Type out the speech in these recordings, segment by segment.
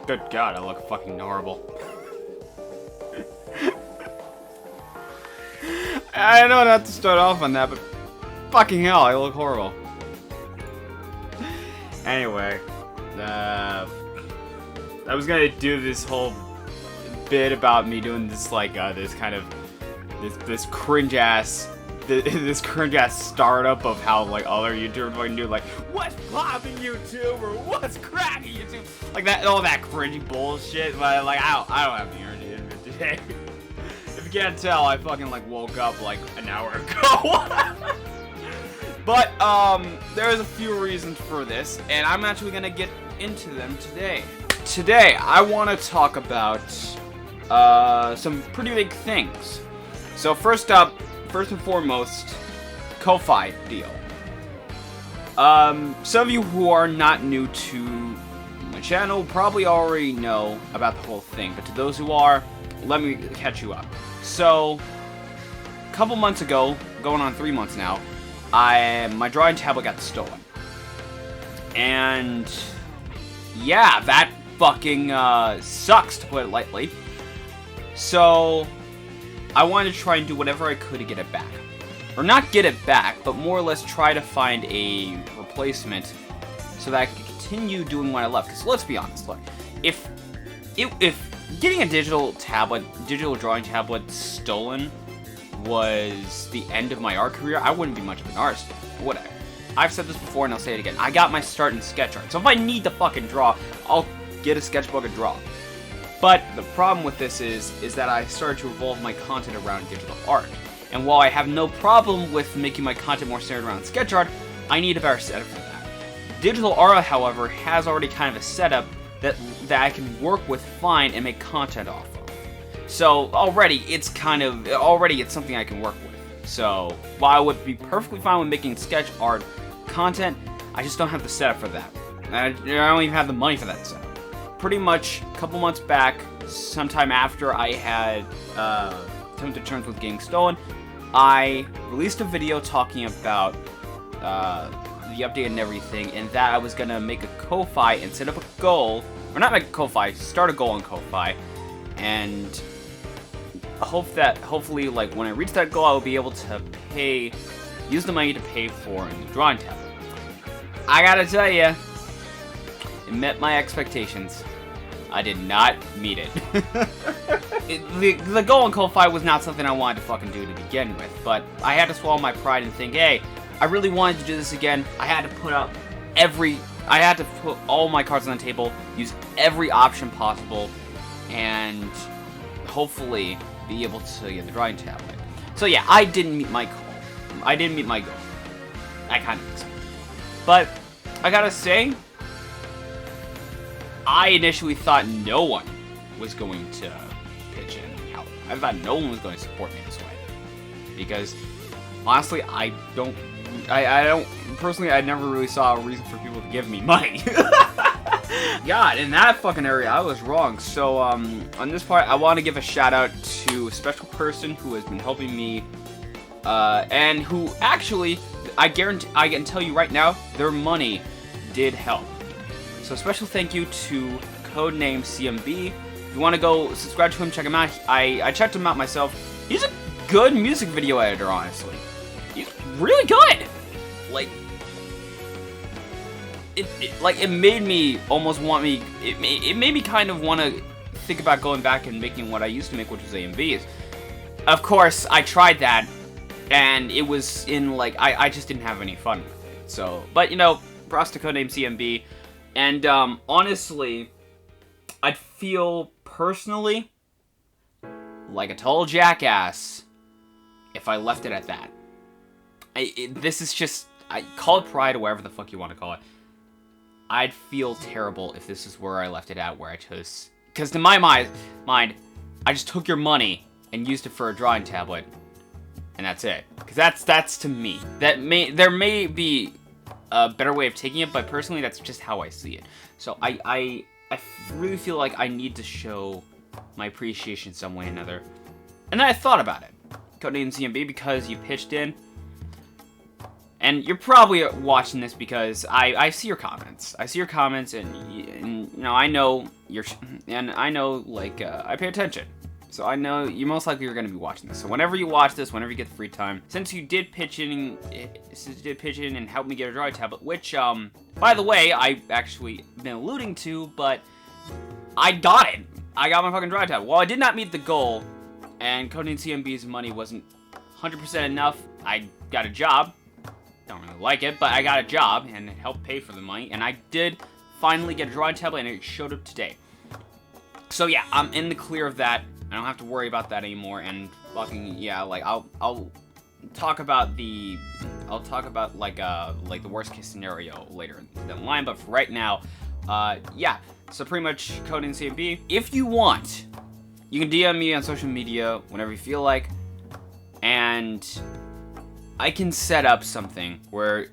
Good God, I look fucking horrible. I know not to start off on that, but fucking hell, I look horrible. Anyway, I was gonna do this whole bit about me doing this, like, this kind of, this cringe-ass startup of how, like, other YouTubers fucking do, like, what's popping YouTube, or what's cracking YouTube, like that, all that cringy bullshit, but, like, I don't have the energy in it today. If you can't tell, I fucking, like, woke up, like, an hour ago. But, there's a few reasons for this, and I'm actually gonna get into them today. Today, I want to talk about, some pretty big things. So, first and foremost, Ko-Fi deal. Some of you who are not new to my channel probably already know about the whole thing, but to those who are, let me catch you up. So, a couple months ago, going on 3 months now, my drawing tablet got stolen. And yeah, that fucking sucks, to put it lightly. So I wanted to try and do whatever I could to get it back. Or not get it back, but more or less try to find a replacement so that I could continue doing what I love. Because let's be honest, look, if getting a digital drawing tablet stolen was the end of my art career, I wouldn't be much of an artist. Whatever. I've said this before and I'll say it again. I got my start in sketch art. So if I need to fucking draw, I'll get a sketchbook and draw. But the problem with this is that I started to revolve my content around digital art. And while I have no problem with making my content more centered around sketch art, I need a better setup for that. Digital art, however, has already kind of a setup that I can work with fine and make content off of. So already it's something I can work with. So while I would be perfectly fine with making sketch art content, I just don't have the setup for that. I don't even have the money for that setup. Pretty much a couple months back, sometime after I had come to terms with getting stolen, I released a video talking about the update and everything, and that I was gonna make a Ko-Fi and set up a goal, or not make a Ko-Fi, start a goal on Ko-Fi, and hopefully, like, when I reach that goal, I will be able to use the money to pay for a new drawing tablet. I gotta tell you, it met my expectations. I did not meet it. The goal on Ko-Fi was not something I wanted to fucking do to begin with, but I had to swallow my pride and think, hey, I really wanted to do this again. I had to put all my cards on the table, use every option possible, and hopefully be able to get the drawing tablet. So yeah, I didn't meet my goal. I kind of expected. But I gotta say, I initially thought no one was going to pitch in and help. I thought no one was going to support me this way. Because honestly, I never really saw a reason for people to give me money. God, in that fucking area, I was wrong. So, on this part, I want to give a shout out to a special person who has been helping me, and who actually, I can tell you right now, their money did help. So, special thank you to Codename CMB. If you want to go subscribe to him, check him out. I checked him out myself. He's a good music video editor, honestly. He's really good. Like, it made me almost want me. It made me kind of want to think about going back and making what I used to make, which was AMVs. Of course, I tried that, and it was in, like, I just didn't have any fun with it. So, but you know, props to Codename CMB, and honestly, I'd feel personally like a total jackass if I left it at that. This is just, call it pride or whatever the fuck you want to call it. I'd feel terrible if this is where I left it at, where I chose... Because to my mind, I just took your money and used it for a drawing tablet, and that's it. Because that's to me. There may be a better way of taking it, but personally, that's just how I see it. So I really feel like I need to show my appreciation some way or another. And then I thought about it. Codename CMB, because you pitched in. And you're probably watching this because I see your comments. I see your comments, and you know, I know and I know, like, I pay attention. So I know you most likely are going to be watching this. So whenever you watch this, whenever you get the free time, since you did pitch in and help me get a drawing tablet, which, by the way, I actually been alluding to, but I got it. I got my fucking drawing tablet. Well, I did not meet the goal, and Codename CMB's money wasn't 100% enough. I got a job. Don't really like it, but I got a job and it helped pay for the money, and I did finally get a drawing tablet, and it showed up today. So yeah, I'm in the clear of that. I don't have to worry about that anymore, and fucking, yeah, like, I'll talk about like the worst case scenario later in the line, but for right now, yeah, so pretty much Codename CMB. If you want, you can DM me on social media whenever you feel like, and I can set up something where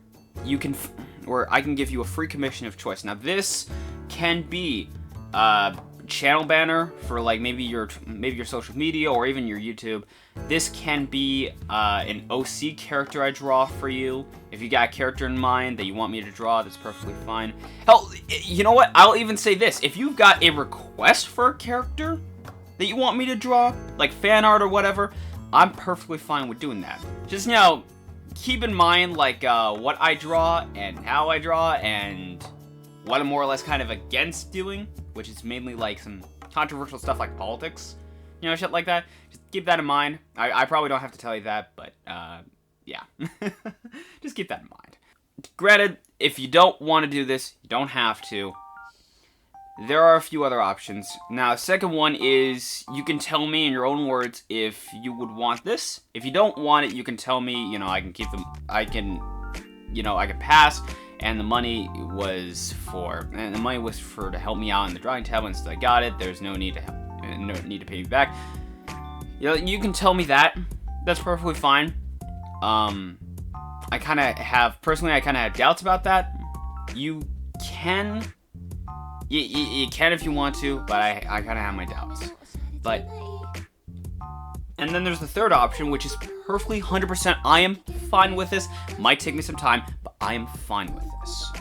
I can give you a free commission of choice. Now, this can be, channel banner for like maybe your social media or even your YouTube. This can be an OC character I draw for you. If you got a character in mind that you want me to draw, that's perfectly fine. Hell, you know what? I'll even say this. If you've got a request for a character that you want me to draw, like fan art or whatever, I'm perfectly fine with doing that. Just, you know, keep in mind like what I draw and how I draw and what I'm more or less kind of against doing, which is mainly like some controversial stuff like politics, you know, shit like that. Just keep that in mind. I probably don't have to tell you that, but yeah. Just keep that in mind. Granted, if you don't want to do this, you don't have to. There are a few other options. Now, the second one is you can tell me in your own words if you would want this. If you don't want it, you can tell me, you know, I can keep them, I can pass. And the money was for to help me out in the drawing tablet, so I got it. There's no need to pay me back. You know, you can tell me that. That's perfectly fine. I kind of have doubts about that. You can if you want to, but I kind of have my doubts. But and then there's the third option, which is perfectly 100%. I am fine with this. Might take me some time, but I am fine with this.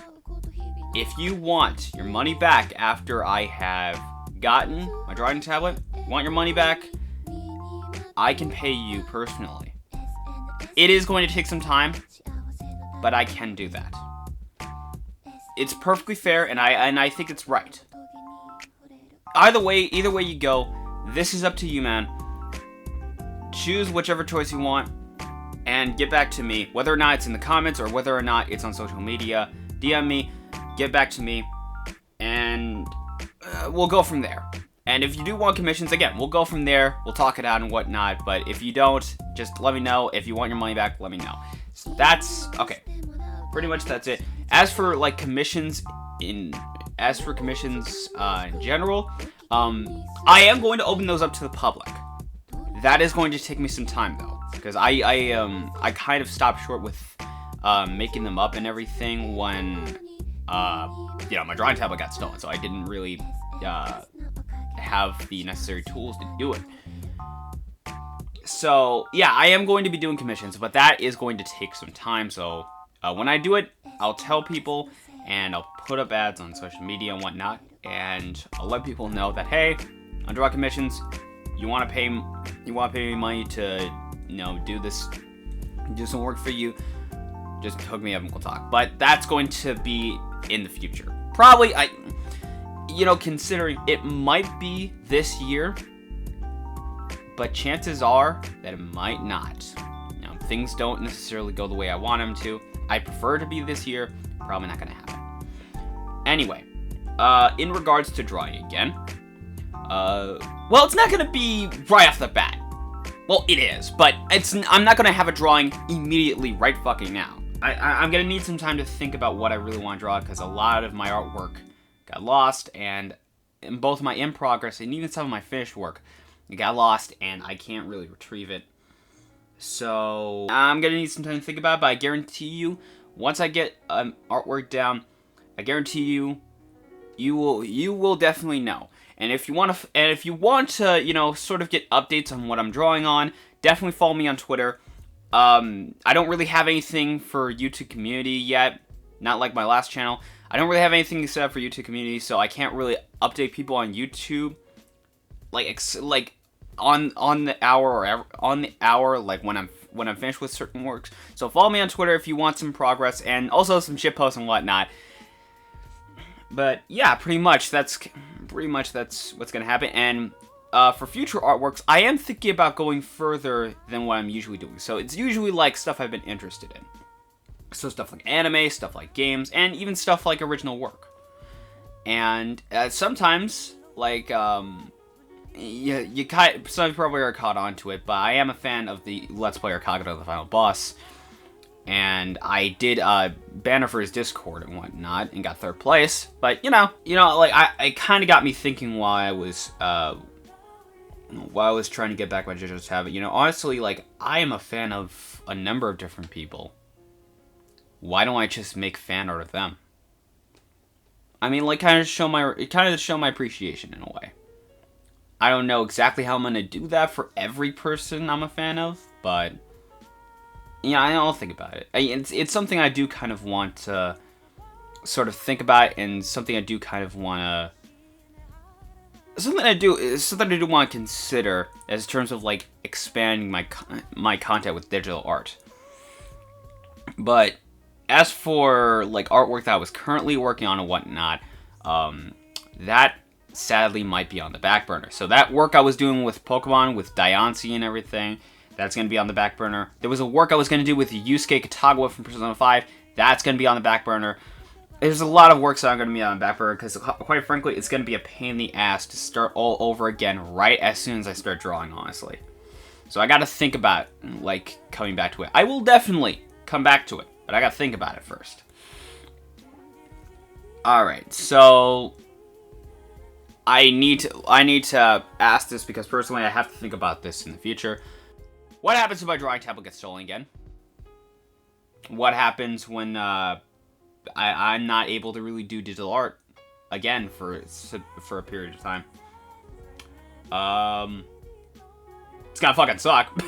If you want your money back after I have gotten my drawing tablet, want your money back, I can pay you personally. It is going to take some time, but I can do that. It's perfectly fair, and I think it's right. Either way you go, this is up to you, man. Choose whichever choice you want and get back to me, whether or not it's in the comments or whether or not it's on social media. DM me, get back to me, and we'll go from there. And if you do want commissions, again, we'll go from there. We'll talk it out and whatnot. But if you don't, just let me know. If you want your money back, let me know. So that's okay. Pretty much that's it. As for like commissions in general, I am going to open those up to the public. That is going to take me some time though, because I kind of stopped short with making them up and everything when you know, my drawing tablet got stolen, so I didn't really have the necessary tools to do it. So yeah, I am going to be doing commissions, but that is going to take some time. So when I do it, I'll tell people and I'll put up ads on social media and whatnot, and I'll let people know that, hey, on draw commissions, you want to pay me money to, you know, do some work for you, just hook me up and we'll talk. But that's going to be in the future. Probably, you know, considering it might be this year, but chances are that it might not. You know, things don't necessarily go the way I want them to. I prefer to be this year, probably not going to happen. Anyway, in regards to drawing again, well, it's not going to be right off the bat. Well, it is, but I'm not going to have a drawing immediately right fucking now. I'm going to need some time to think about what I really want to draw, because a lot of my artwork got lost, and in both my in progress and even some of my finished work, it got lost, and I can't really retrieve it. So I'm going to need some time to think about it, but I guarantee you, once I get artwork down, I guarantee you, you will definitely know. And if you want to, you know, sort of get updates on what I'm drawing on, definitely follow me on Twitter. I don't really have anything for YouTube community yet, not like my last channel. I don't really have anything set up for YouTube community, so I can't really update people on YouTube, like on the hour or on the hour, like when I'm finished with certain works. So follow me on Twitter if you want some progress and also some shit posts and whatnot. But yeah, pretty much that's what's gonna happen. And for future artworks, I am thinking about going further than what I'm usually doing. So it's usually like stuff I've been interested in. So stuff like anime, stuff like games, and even stuff like original work. And sometimes, like, some of you probably are caught on to it, but I am a fan of the Let's Player Kagura the Final Boss. And I did a banner for his Discord and whatnot, and got 3rd place. But, you know, like, it kind of got me thinking while I was trying to get back my JoJo's habit. You know, honestly, like, I am a fan of a number of different people. Why don't I just make fan art of them? I mean, like, kind of show my appreciation in a way. I don't know exactly how I'm gonna do that for every person I'm a fan of, but yeah, I'll think about it. It's something I do kind of want to sort of think about, and something I do kind of want to... Something I do want to consider as terms of, like, expanding my content with digital art. But as for, like, artwork that I was currently working on and whatnot, that sadly might be on the back burner. So that work I was doing with Pokemon, with Diancie and everything, that's going to be on the back burner. There was a work I was going to do with Yusuke Katagawa from Persona 5. That's going to be on the back burner. There's a lot of works that are going to be on the back burner because, quite frankly, it's going to be a pain in the ass to start all over again right as soon as I start drawing, honestly. So I got to think about, like, coming back to it. I will definitely come back to it, but I got to think about it first. Alright, so I need to ask this because personally I have to think about this in the future. What happens if my drawing tablet gets stolen again? What happens when I'm not able to really do digital art again for a period of time? It's gonna fucking suck.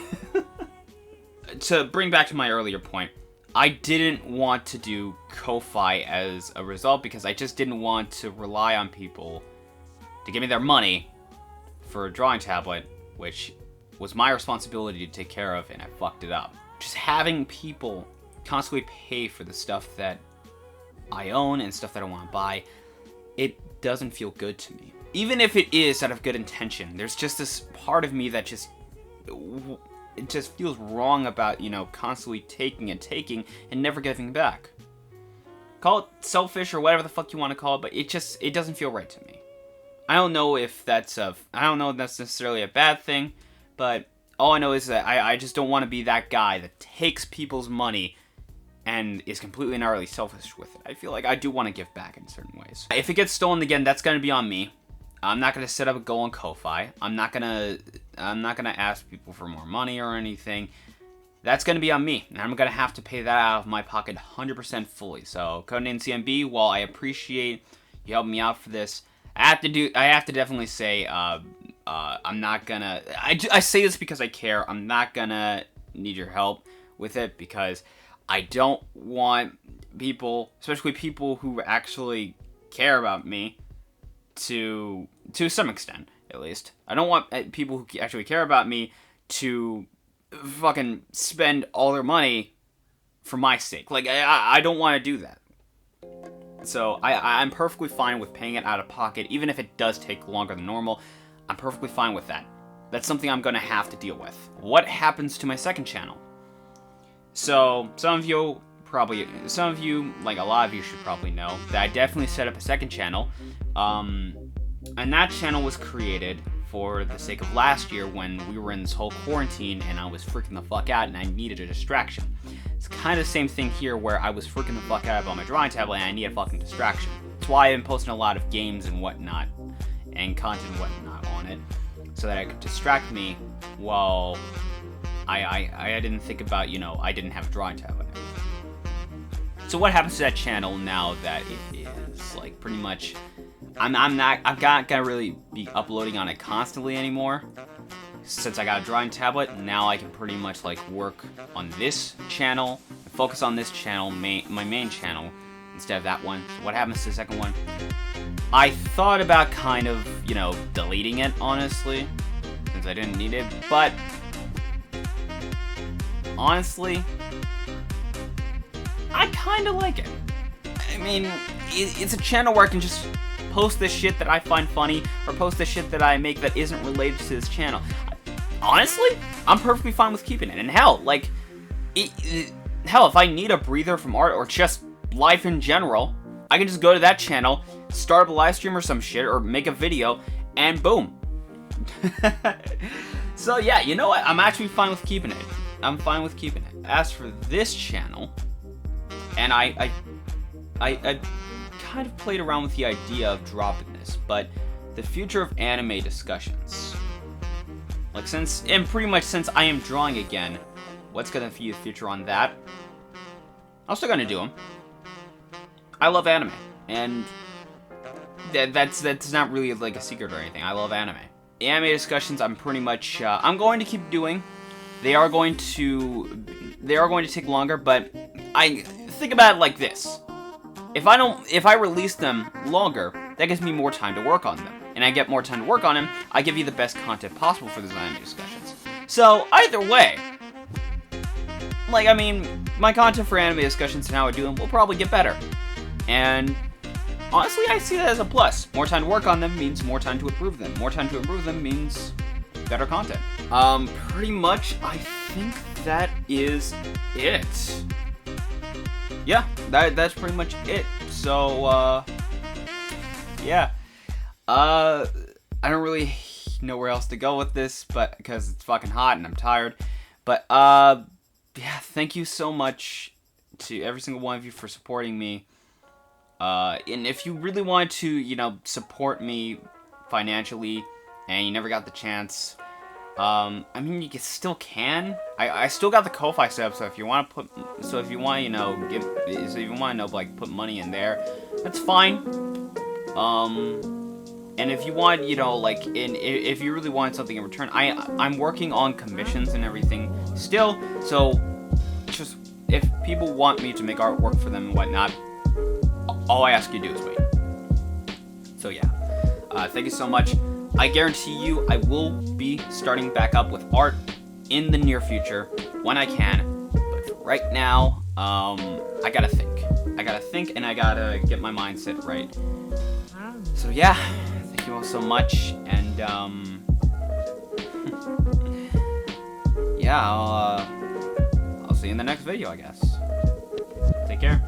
To bring back to my earlier point, I didn't want to do Ko-Fi as a result because I just didn't want to rely on people to give me their money for a drawing tablet, which was my responsibility to take care of, and I fucked it up. Just having people constantly pay for the stuff that I own and stuff that I want to buy, it doesn't feel good to me. Even if it is out of good intention, there's just this part of me that it just feels wrong about, you know, constantly taking and never giving back. Call it selfish or whatever the fuck you want to call it, but it doesn't feel right to me. I don't know if that's necessarily a bad thing, but all I know is that I just don't want to be that guy that takes people's money and is completely and utterly selfish with it. I feel like I do want to give back in certain ways. If it gets stolen again, that's going to be on me. I'm not going to set up a goal on Ko-Fi. I'm not going to ask people for more money or anything. That's going to be on me, and I'm going to have to pay that out of my pocket 100% fully. So, Codename CMB, while I appreciate you helping me out for this, I have to definitely say, I'm not gonna... I say this because I care. I'm not gonna need your help with it because I don't want people, especially people who actually care about me, to some extent, at least. I don't want people who actually care about me to fucking spend all their money for my sake. Like, I don't want to do that. So I'm perfectly fine with paying it out of pocket, even if it does take longer than normal. I'm perfectly fine with that. That's something I'm going to have to deal with. What happens to my second channel? So, some of you, like a lot of you should probably know, that I definitely set up a second channel. And that channel was created for the sake of last year when we were in this whole quarantine and I was freaking the fuck out and I needed a distraction. It's kind of the same thing here where I was freaking the fuck out about my drawing tablet and I need a fucking distraction. That's why I've been posting a lot of games and whatnot, and content and whatnot on it, so that it could distract me while I didn't think about, you know, I didn't have a drawing tablet. So what happens to that channel now that it is, like, pretty much... I'm not gonna really be uploading on it constantly anymore. Since I got a drawing tablet, now I can pretty much, like, work on this channel, focus on this channel, my main channel, instead of that one. So what happens to the second one? I thought about kind of, you know, deleting it, honestly, since I didn't need it, but honestly, I kind of like it. I mean, it's a channel where I can just post the shit that I find funny, or post the shit that I make that isn't related to this channel. Honestly, I'm perfectly fine with keeping it. And hell, like, hell, if I need a breather from art or just life in general, I can just go to that channel, start up a live stream or some shit, or make a video, and boom. So yeah, you know what? I'm actually fine with keeping it. I'm fine with keeping it. As for this channel, and I kind of played around with the idea of dropping this, but the future of anime discussions. Like, pretty much since I am drawing again, what's gonna be the future on that? I'm still gonna do them. I love anime, and that's not really like a secret or anything. I love anime. The anime discussions, I'm pretty much I'm going to keep doing. They are going to take longer, but I think about it like this: if I release them longer, that gives me more time to work on them, and I get more time to work on them. I give you the best content possible for those anime discussions. So either way, like, I mean, my content for anime discussions and how I do them will probably get better. And honestly, I see that as a plus. More time to work on them means more time to improve them. More time to improve them means better content. Pretty much, I think that is it. Yeah, that's pretty much it. So, yeah. I don't really know where else to go with this, but because it's fucking hot and I'm tired. But, yeah, thank you so much to every single one of you for supporting me. And if you really want to, you know, support me financially, and you never got the chance, I mean, you still can. I still got the Ko-Fi setup, so if you want to you know, like, put money in there, that's fine. And if you want, you know, like, if you really want something in return, I'm working on commissions and everything still, so just, if people want me to make artwork for them and whatnot, all I ask you to do is wait. So yeah, thank you so much. I guarantee you I will be starting back up with art in the near future when I can. But for right now, I gotta think, and I gotta get my mindset right. So yeah, thank you all so much, and yeah, I'll see you in the next video, I guess. Take care.